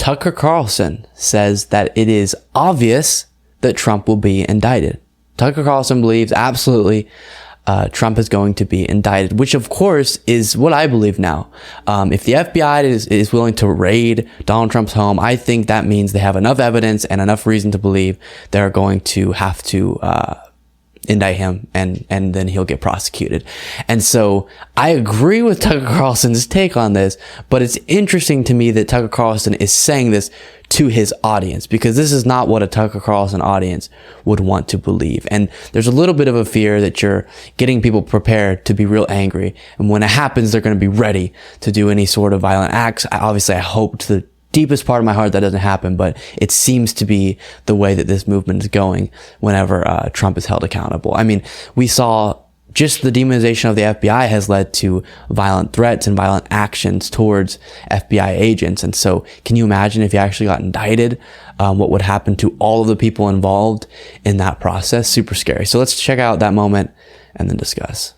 Tucker Carlson says that it is obvious that Trump will be indicted. Tucker Carlson believes absolutely Trump is going to be indicted, which of course is what I believe now. If the FBI is willing to raid Donald Trump's home, I think that means they have enough evidence and enough reason to believe they're going to have to indict him, and then he'll get prosecuted. And so I agree with Tucker Carlson's take on this, but it's interesting to me that Tucker Carlson is saying this to his audience, because this is not what a Tucker Carlson audience would want to believe. And there's a little bit of a fear that you're getting people prepared to be real angry, and when it happens, they're going to be ready to do any sort of violent acts. Obviously, I hope to the deepest part of my heart that doesn't happen, but it seems to be the way that this movement is going whenever Trump is held accountable. I mean, we saw just the demonization of the FBI has led to violent threats and violent actions towards FBI agents. And so can you imagine if he actually got indicted, what would happen to all of the people involved in that process? Super scary. So let's check out that moment and then discuss.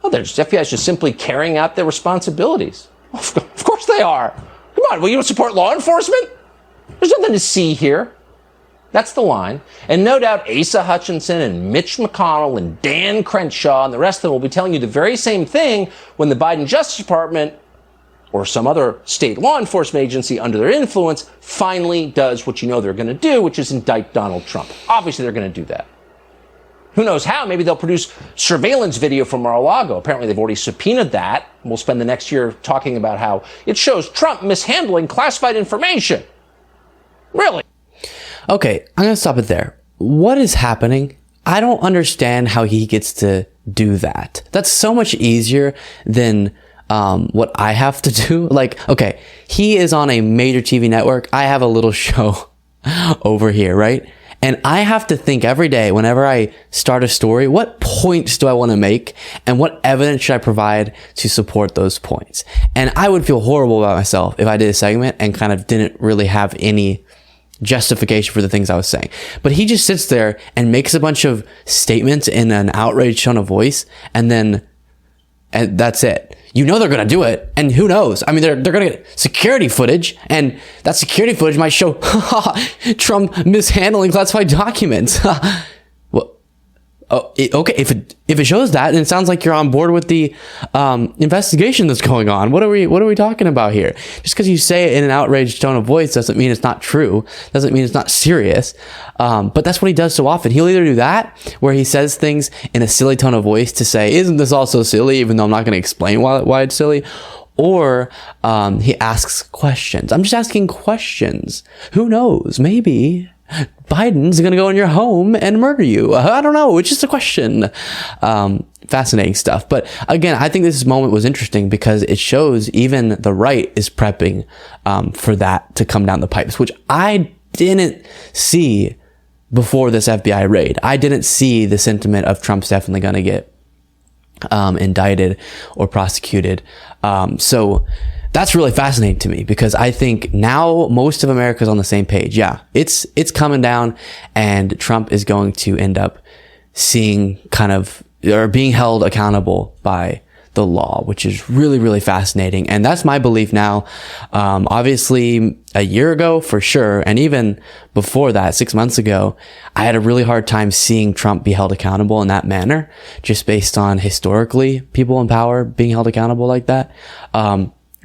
Oh, the FBI is just simply carrying out their responsibilities. Of course they are. Come on, will you support law enforcement? There's nothing to see here. That's the line. And no doubt Asa Hutchinson and Mitch McConnell and Dan Crenshaw and the rest of them will be telling you the very same thing when the Biden Justice Department or some other state law enforcement agency under their influence finally does what you know they're going to do, which is indict Donald Trump. Obviously, they're going to do that. Who knows how? Maybe they'll produce surveillance video from Mar-a-Lago. Apparently, they've already subpoenaed that. We'll spend the next year talking about how it shows Trump mishandling classified information. Really? Okay, I'm going to stop it there. What is happening? I don't understand how he gets to do that. That's so much easier than what I have to do. Like, okay, he is on a major TV network. I have a little show over here, right? And I have to think every day whenever I start a story, what points do I want to make and what evidence should I provide to support those points? And I would feel horrible about myself if I did a segment and kind of didn't really have any justification for the things I was saying. But he just sits there and makes a bunch of statements in an outraged tone of voice, and that's it. You know they're going to do it, and who knows? I mean, they're going to get security footage, and that security footage might show Trump mishandling classified documents. Well, okay, if it shows that, then it sounds like you're on board with the investigation that's going on. What are we talking about here? Just because you say it in an outraged tone of voice doesn't mean it's not true. Doesn't mean it's not serious. But that's what he does so often. He'll either do that, where he says things in a silly tone of voice to say, "Isn't this also silly?" Even though I'm not going to explain why it's silly. Or he asks questions. I'm just asking questions. Who knows? Maybe Biden's going to go in your home and murder you. I don't know. It's just a question. Fascinating stuff. But again, I think this moment was interesting because it shows even the right is prepping for that to come down the pipes, which I didn't see before this FBI raid. I didn't see the sentiment of Trump's definitely going to get indicted or prosecuted. So that's really fascinating to me because I think now most of America is on the same page. Yeah, it's coming down, and Trump is going to end up seeing or being held accountable by the law, which is really, really fascinating. And that's my belief now. Obviously a year ago for sure. And even before that, 6 months ago, I had a really hard time seeing Trump be held accountable in that manner, just based on historically people in power being held accountable like that.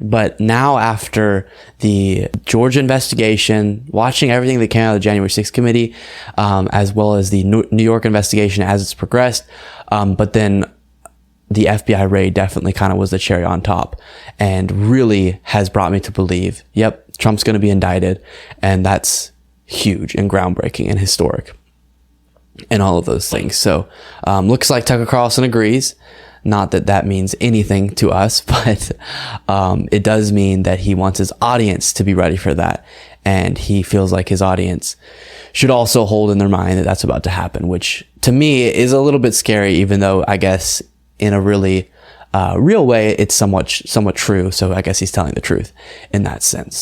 But now after the Georgia investigation, watching everything that came out of the January 6th committee, as well as the New York investigation as it's progressed, but then the FBI raid definitely kind of was the cherry on top and really has brought me to believe, yep, Trump's going to be indicted. And that's huge and groundbreaking and historic and all of those things. So looks like Tucker Carlson agrees. Not that that means anything to us, but it does mean that he wants his audience to be ready for that. And he feels like his audience should also hold in their mind that that's about to happen, which to me is a little bit scary, even though I guess in a really real way, it's somewhat true. So I guess he's telling the truth in that sense.